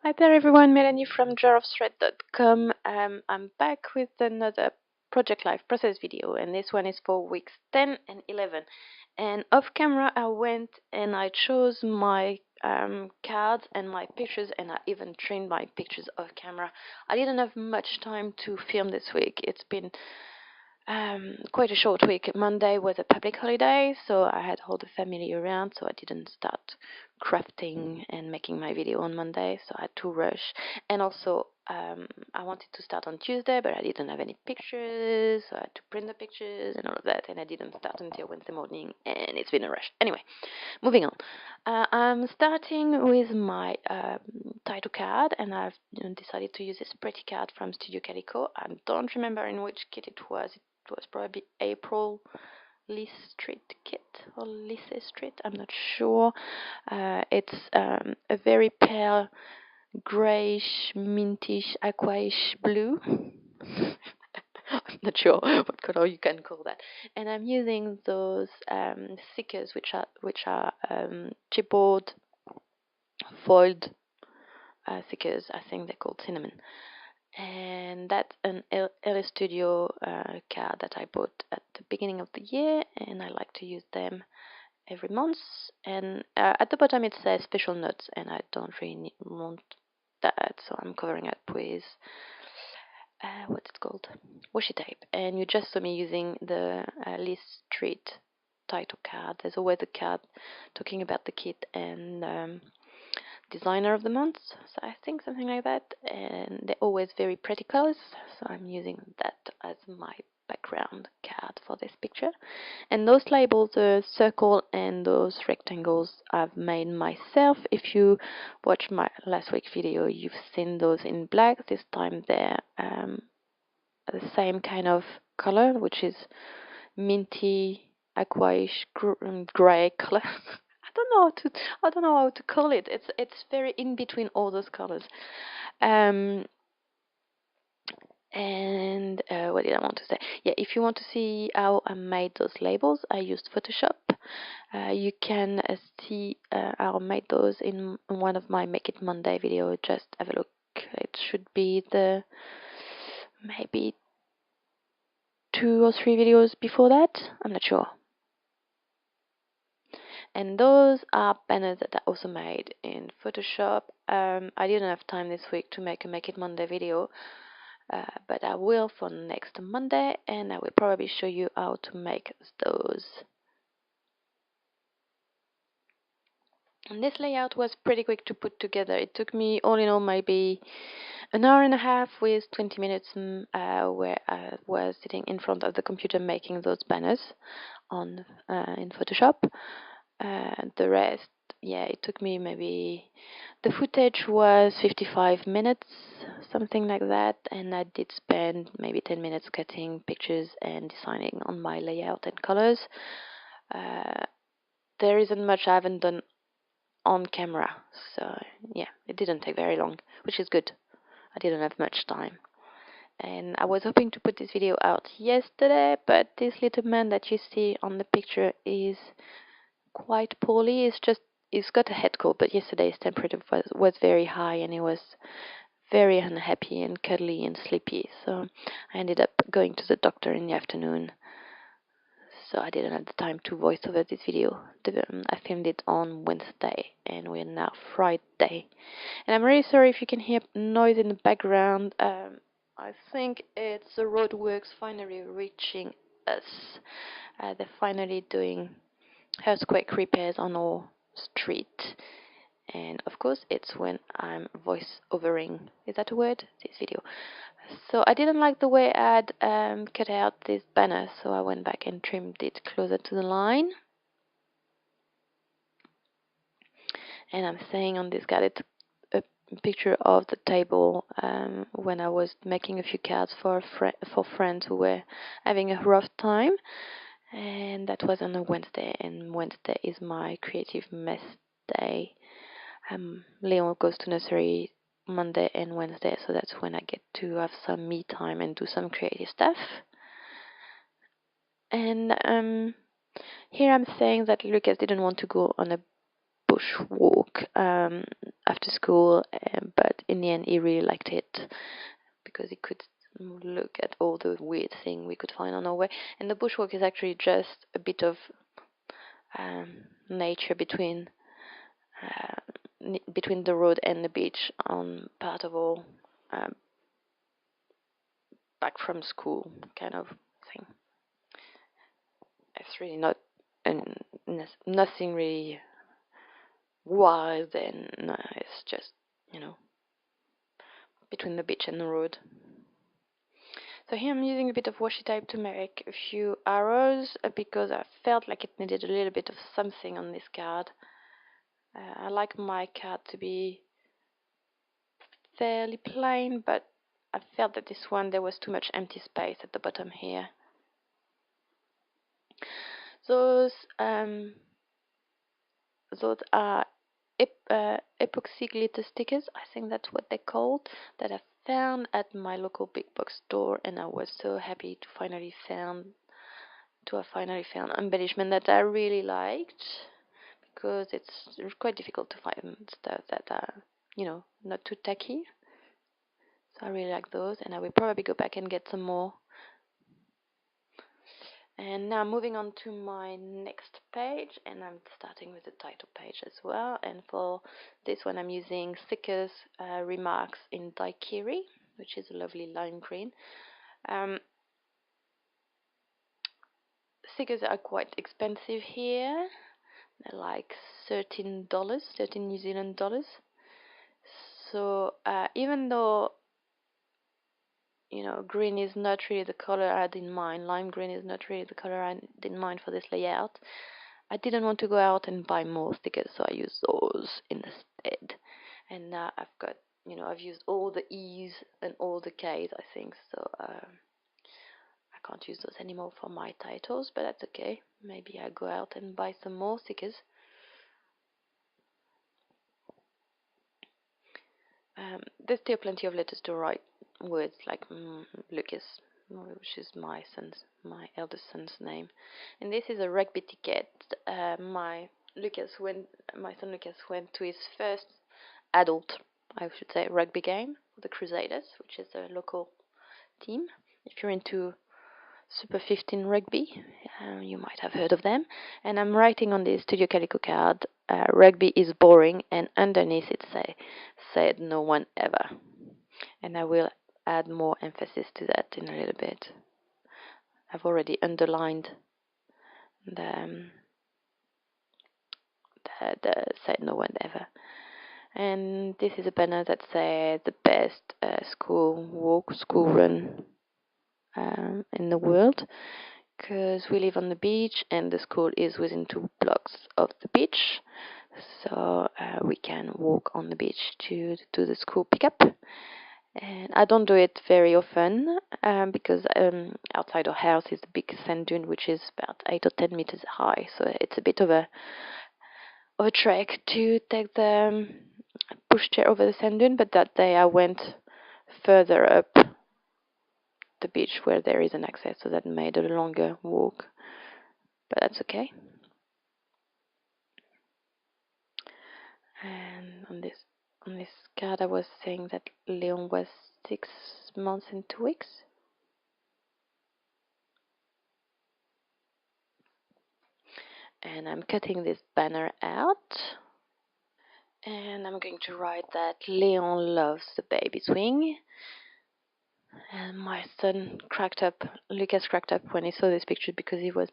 Hi there everyone, Melanie from jarofthread.com. I'm back with another Project Life process video, and this one is for weeks 10 and 11. And off camera I went and I chose my cards and my pictures, and I even trimmed my pictures off camera. I didn't have much time to film this week. It's been quite a short week. Monday was a public holiday, so I had all the family around, so I didn't start crafting and making my video on Monday, so I had to rush. And also, I wanted to start on Tuesday, but I didn't have any pictures, so I had to print the pictures and all of that, and I didn't start until Wednesday morning, and it's been a rush. Anyway, moving on. I'm starting with my title card, and I've decided to use this pretty card from Studio Calico. I don't remember in which kit it was. It was probably April Lee Street kit or Lise Street, I'm not sure. It's a very pale grayish, mintish, aquaish blue. I'm not sure what color you can call that. And I'm using those stickers, which are chipboard foiled stickers. I think they're called cinnamon. And that's an LA Studio card that I bought at the beginning of the year, and I like to use them every month. And at the bottom it says special notes, and I don't really want that, so I'm covering up with what's it called, washi tape. And you just saw me using the Lee Street title card. There's always a card talking about the kit and designer of the month, so I think something like that, and they're always very pretty colors, so I'm using that as my background card for this picture. And those labels, the circle and those rectangles, I've made myself. If you watched my last week video, you've seen those in black. This time they're the same kind of color, which is minty, aquaish, gray color. I don't know how to call it. It's very in between all those colors. And what did I want to say? Yeah, if you want to see how I made those labels, I used Photoshop. You can see how I made those in one of my Make It Monday video. Just have a look. It should be the maybe 2 or 3 videos before that. I'm not sure. And those are banners that I also made in Photoshop. I didn't have time this week to make a Make It Monday video, but I will for next Monday, and I will probably show you how to make those. And this layout was pretty quick to put together. It took me all in all maybe an hour and a half with 20 minutes where I was sitting in front of the computer making those banners on in Photoshop. The rest, yeah, it took me maybe, the footage was 55 minutes, something like that, and I did spend maybe 10 minutes cutting pictures and designing on my layout and colors. There isn't much I haven't done on camera, so yeah, it didn't take very long, which is good. I didn't have much time. And I was hoping to put this video out yesterday, but this little man that you see on the picture is quite poorly. He's got a head cold, but yesterday's temperature was very high, and he was very unhappy and cuddly and sleepy. So I ended up going to the doctor in the afternoon. So I didn't have the time to voice over this video. I filmed it on Wednesday, and we're now Friday. And I'm really sorry if you can hear noise in the background. I think it's the roadworks finally reaching us. They're finally doing earthquake repairs on our street, and of course it's when I'm voice overing, is that a word, this video. So I didn't like the way I'd cut out this banner, so I went back and trimmed it closer to the line. And I'm saying on this card it's a picture of the table when I was making a few cards for friends who were having a rough time. And that was on a Wednesday, and Wednesday is my creative mess day. Leon goes to nursery Monday and Wednesday, so that's when I get to have some me time and do some creative stuff. And here I'm saying that Lucas didn't want to go on a bush walk. after school, but in the end he really liked it because he could look at all the weird thing we could find on our way. And the bushwalk is actually just a bit of nature between the road and the beach on part of all back from school kind of thing. It's really not nothing really wild, and it's just, between the beach and the road. So here I'm using a bit of washi tape to make a few arrows because I felt like it needed a little bit of something on this card. I like my card to be fairly plain, but I felt that this one there was too much empty space at the bottom here. Those are epoxy glitter stickers, I think that's what they're called, that I found at my local big box store, and I was so happy to have finally found embellishment that I really liked, because it's quite difficult to find stuff that are, not too tacky. So I really like those, and I will probably go back and get some more. And now moving on to my next page, and I'm starting with the title page as well. And for this one, I'm using Thicker's Remarks in Daiquiri, which is a lovely lime green. Stickers are quite expensive here. They're like $13, 13 New Zealand dollars. So even though green is not really the color I had in mind, lime green is not really the color I had in mind for this layout, I didn't want to go out and buy more stickers, so I used those instead. And now I've got, I've used all the E's and all the K's, I think, so I can't use those anymore for my titles, but that's okay. Maybe I'll go out and buy some more stickers. There's still plenty of letters to write words like Lucas, which is my eldest son's name, and this is a rugby ticket. My son Lucas went to his first adult, I should say, rugby game, the Crusaders, which is a local team. If you're into Super 15 rugby, you might have heard of them. And I'm writing on this Studio Calico card, rugby is boring, and underneath it said no one ever. And I will add more emphasis to that in a little bit. I've already underlined the said no one ever. And this is a banner that says the best school run in the world, because we live on the beach and the school is within 2 blocks of the beach, so we can walk on the beach to the school pickup. And I don't do it very often because outside our house is a big sand dune which is about 8 or 10 meters high, so it's a bit of a trek to take the pushchair over the sand dune. But that day I went further up the beach where there is an access, so that made a longer walk, but that's okay. And on this card I was saying that Leon was 6 months and 2 weeks. And I'm cutting this banner out, and I'm going to write that Leon loves the baby swing. And my son Lucas cracked up when he saw this picture, because he was,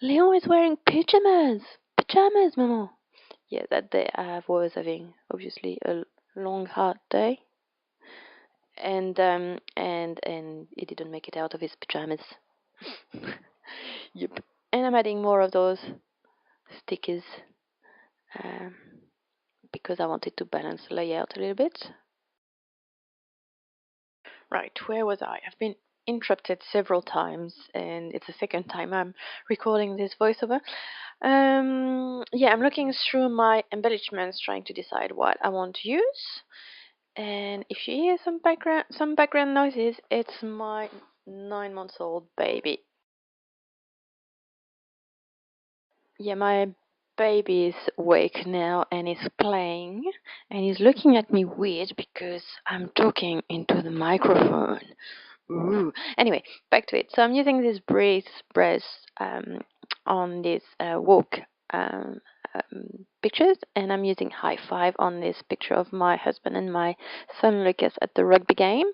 Leon is wearing pajamas, maman. Yeah, that day I was having obviously a long hard day, and he didn't make it out of his pajamas. Yep. And I'm adding more of those stickers because I wanted to balance the layout a little bit. Right, where was I? I've been interrupted several times, and it's the second time I'm recording this voiceover. Yeah, I'm looking through my embellishments, trying to decide what I want to use. And if you hear some background noises, it's my 9-month-old baby. Yeah, my baby is awake now and is playing, and he's looking at me weird because I'm talking into the microphone. Ooh. Anyway, back to it. So I'm using this brace on this walk um, pictures, and I'm using high five on this picture of my husband and my son Lucas at the rugby game.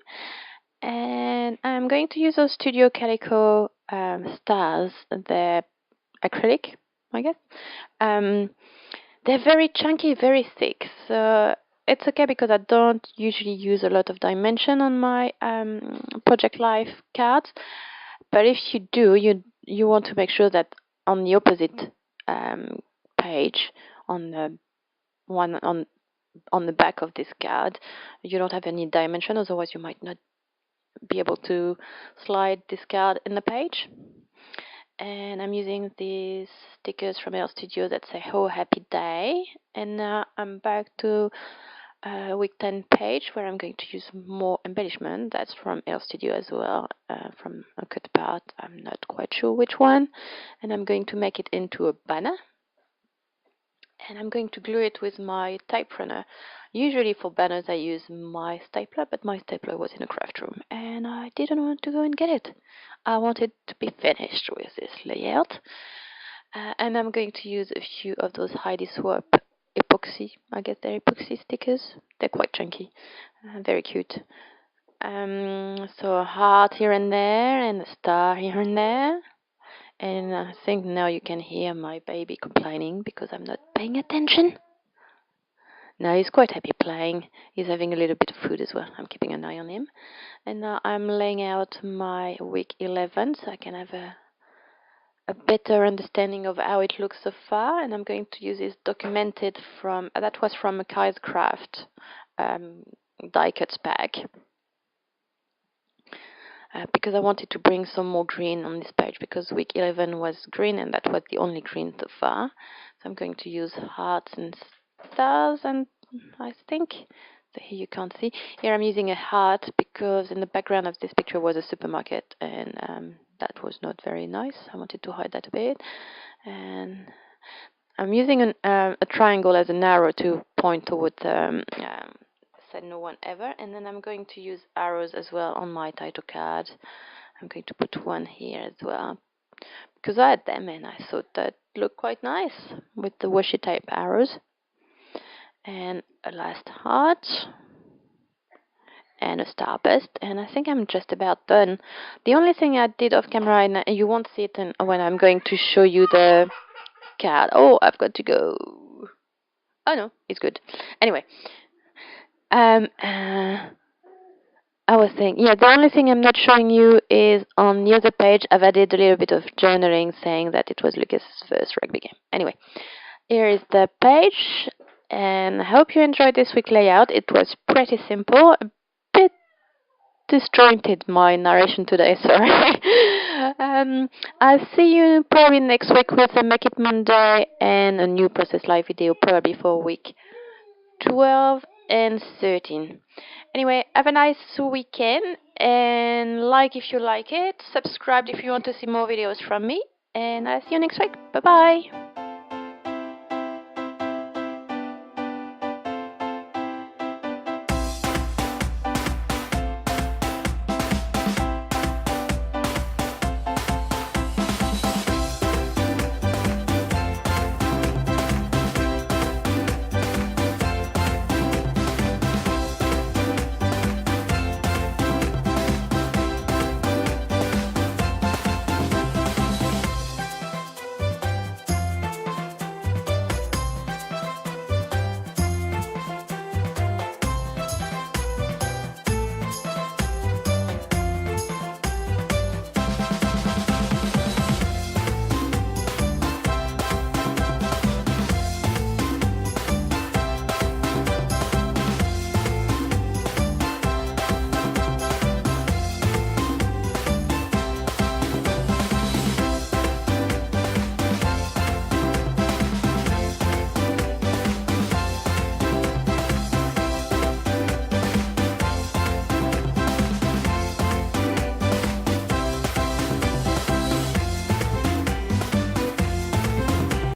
And I'm going to use those Studio Calico stars. They're acrylic, I guess. They're very chunky, very thick, so it's okay because I don't usually use a lot of dimension on my Project Life cards. But if you do, you want to make sure that on the opposite page, on the one on the back of this card, you don't have any dimension. Otherwise, you might not be able to slide this card in the page. And I'm using these stickers from L Studio that say "Oh Happy Day." And now I'm back to week 10 page where I'm going to use more embellishment. That's from L Studio as well, from a cut part. I'm not quite sure which one. And I'm going to make it into a banner. And I'm going to glue it with my type runner. Usually for banners I use my stapler, but my stapler was in a craft room and I didn't want to go and get it. I wanted to be finished with this layout. And I'm going to use a few of those Heidi Swap epoxy, I guess they're epoxy stickers. They're quite chunky, very cute. So a heart here and there and a star here and there. And I think now you can hear my baby complaining because I'm not paying attention. No, he's quite happy playing. He's having a little bit of food as well. I'm keeping an eye on him. And now I'm laying out my week 11 so I can have a better understanding of how it looks so far. And I'm going to use this documented from, that was from a Kai's Craft die cuts pack. Because I wanted to bring some more green on this page because week 11 was green and that was the only green so far. So I'm going to use hearts and stars, and I think, so here you can't see. Here I'm using a heart because in the background of this picture was a supermarket and that was not very nice. I wanted to hide that a bit. And I'm using a triangle as an arrow to point towards said no one ever, and then I'm going to use arrows as well on my title card. I'm going to put one here as well because I had them and I thought that looked quite nice with the washi tape arrows. And a last heart and a starburst, and I think I'm just about done. The only thing I did off camera, and you won't see it when I'm going to show you the card. Oh, I've got to go. Oh no, it's good. Anyway, I was saying, yeah, the only thing I'm not showing you is on the other page, I've added a little bit of journaling saying that it was Lucas's first rugby game. Anyway, here is the page, and I hope you enjoyed this week layout. It was pretty simple, a bit disjointed, my narration today, sorry. I'll see you probably next week with a Make It Monday and a new Process Live video, probably for week 12 and 13. Anyway, have a nice weekend, and like if you like it, subscribe if you want to see more videos from me, and I'll see you next week. Bye bye.